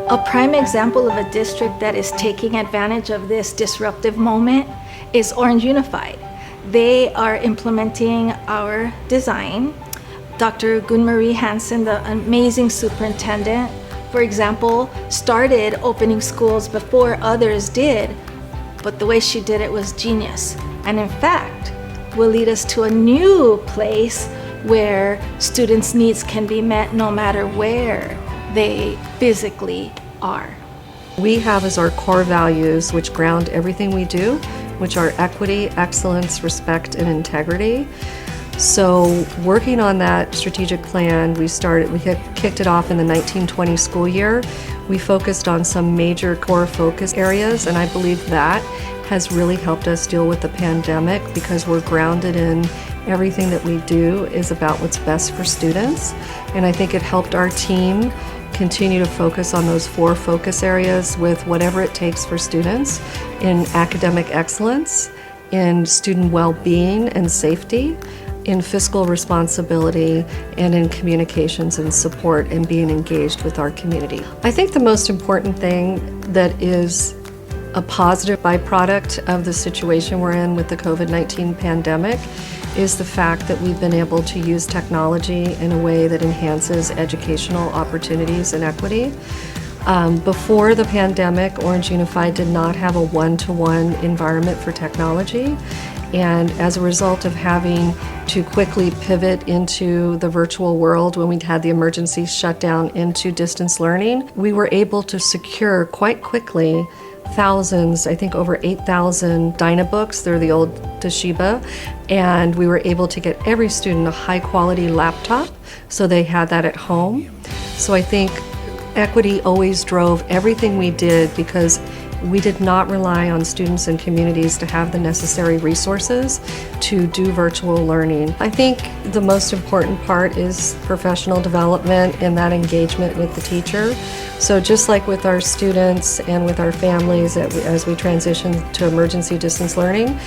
A prime example of a district that is taking advantage of this disruptive moment is Orange Unified. They are implementing our design. Dr. Gunn Marie Hansen, the amazing superintendent, for example, started opening schools before others did, but the way she did it was genius. And in fact, will lead us to a new place where students' needs can be met no matter where they physically are. We have as our core values, which ground everything we do, which are equity, excellence, respect, and integrity. So working on that strategic plan, we kicked it off in the 1920 school year. We focused on some major core focus areas, and I believe that has really helped us deal with the pandemic because we're grounded in everything that we do is about what's best for students. And I think it helped our team continue to focus on those 4 focus areas with whatever it takes for students in academic excellence, in student well-being and safety, in fiscal responsibility, and in communications and support and being engaged with our community. I think the most important thing that is a positive byproduct of the situation we're in with the COVID-19 pandemic is the fact that we've been able to use technology in a way that enhances educational opportunities and equity. Before the pandemic, Orange Unified did not have a one-to-one environment for technology. And as a result of having to quickly pivot into the virtual world when we had the emergency shutdown into distance learning, we were able to secure quite quickly thousands, I think over 8,000 Dynabooks, they're the old Toshiba, and we were able to get every student a high quality laptop so they had that at home. So I think equity always drove everything we did because we did not rely on students and communities to have the necessary resources to do virtual learning. I think the most important part is professional development and that engagement with the teacher. So just like with our students and with our families as we transition to emergency distance learning,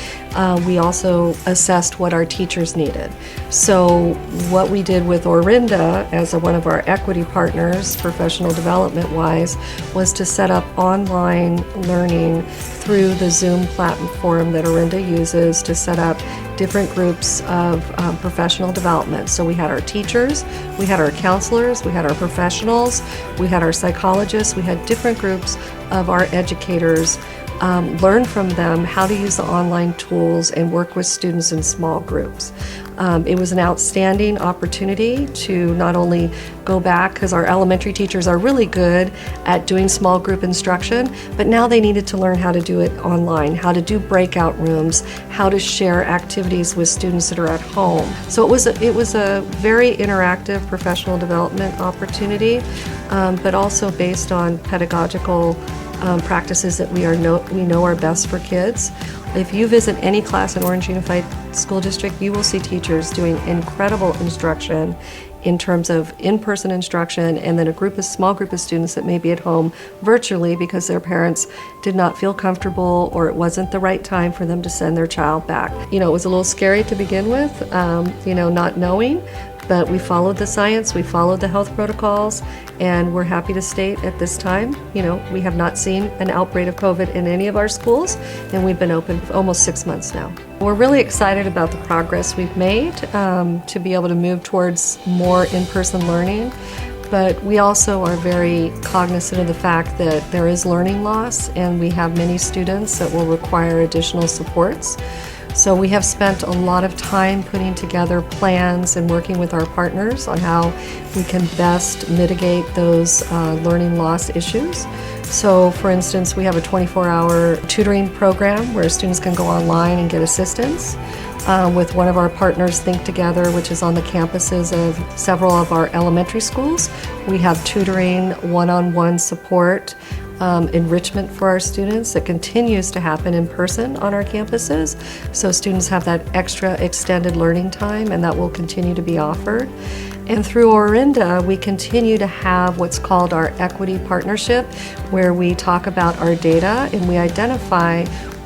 we also assessed what our teachers needed. So what we did with Orenda as one of our equity partners, professional development-wise, was to set up online learning through the Zoom platform that Orenda uses to set up different groups of professional development. So we had our teachers, we had our counselors, we had our professionals, we had our psychologists, we had different groups of our educators learn from them how to use the online tools and work with students in small groups. It was an outstanding opportunity to not only go back, because our elementary teachers are really good at doing small group instruction, but now they needed to learn how to do it online, how to do breakout rooms, how to share activities with students that are at home. So it was a very interactive professional development opportunity, but also based on pedagogical practices that we know are best for kids. If you visit any class in Orange Unified School District, you will see teachers doing incredible instruction in terms of in-person instruction, and then a small group of students that may be at home virtually because their parents did not feel comfortable or it wasn't the right time for them to send their child back. You know, it was a little scary to begin with, not knowing, but we followed the science, we followed the health protocols, and we're happy to state at this time, we have not seen an outbreak of COVID in any of our schools, and we've been open for almost 6 months now. We're really excited about the progress we've made to be able to move towards more in-person learning, but we also are very cognizant of the fact that there is learning loss, and we have many students that will require additional supports. So we have spent a lot of time putting together plans and working with our partners on how we can best mitigate those learning loss issues. So for instance, we have a 24-hour tutoring program where students can go online and get assistance. With one of our partners, Think Together, which is on the campuses of several of our elementary schools. We have tutoring, one-on-one support, enrichment for our students that continues to happen in person on our campuses. So students have that extra extended learning time, and that will continue to be offered. And through Orenda, we continue to have what's called our equity partnership, where we talk about our data and we identify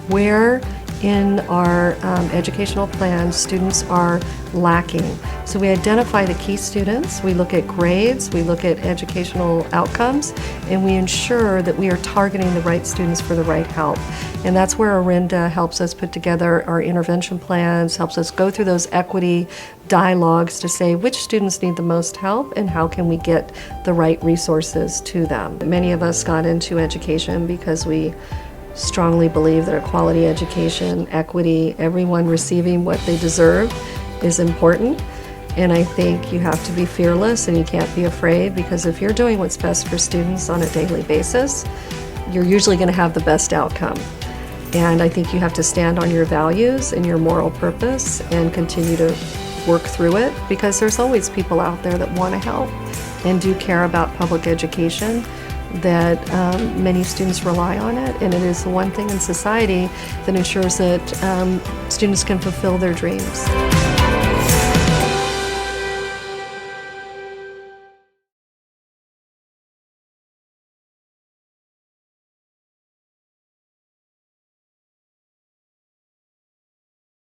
where in our educational plan students are lacking. So we identify the key students, we look at grades, we look at educational outcomes, and we ensure that we are targeting the right students for the right help. And that's where Orenda helps us put together our intervention plans, helps us go through those equity dialogues to say which students need the most help and how can we get the right resources to them. Many of us got into education because we strongly believe that a quality education, equity, everyone receiving what they deserve is important. And I think you have to be fearless and you can't be afraid, because if you're doing what's best for students on a daily basis, you're usually going to have the best outcome. And I think you have to stand on your values and your moral purpose and continue to work through it, because there's always people out there that want to help and do care about public education, that many students rely on it, and it is the one thing in society that ensures that students can fulfill their dreams.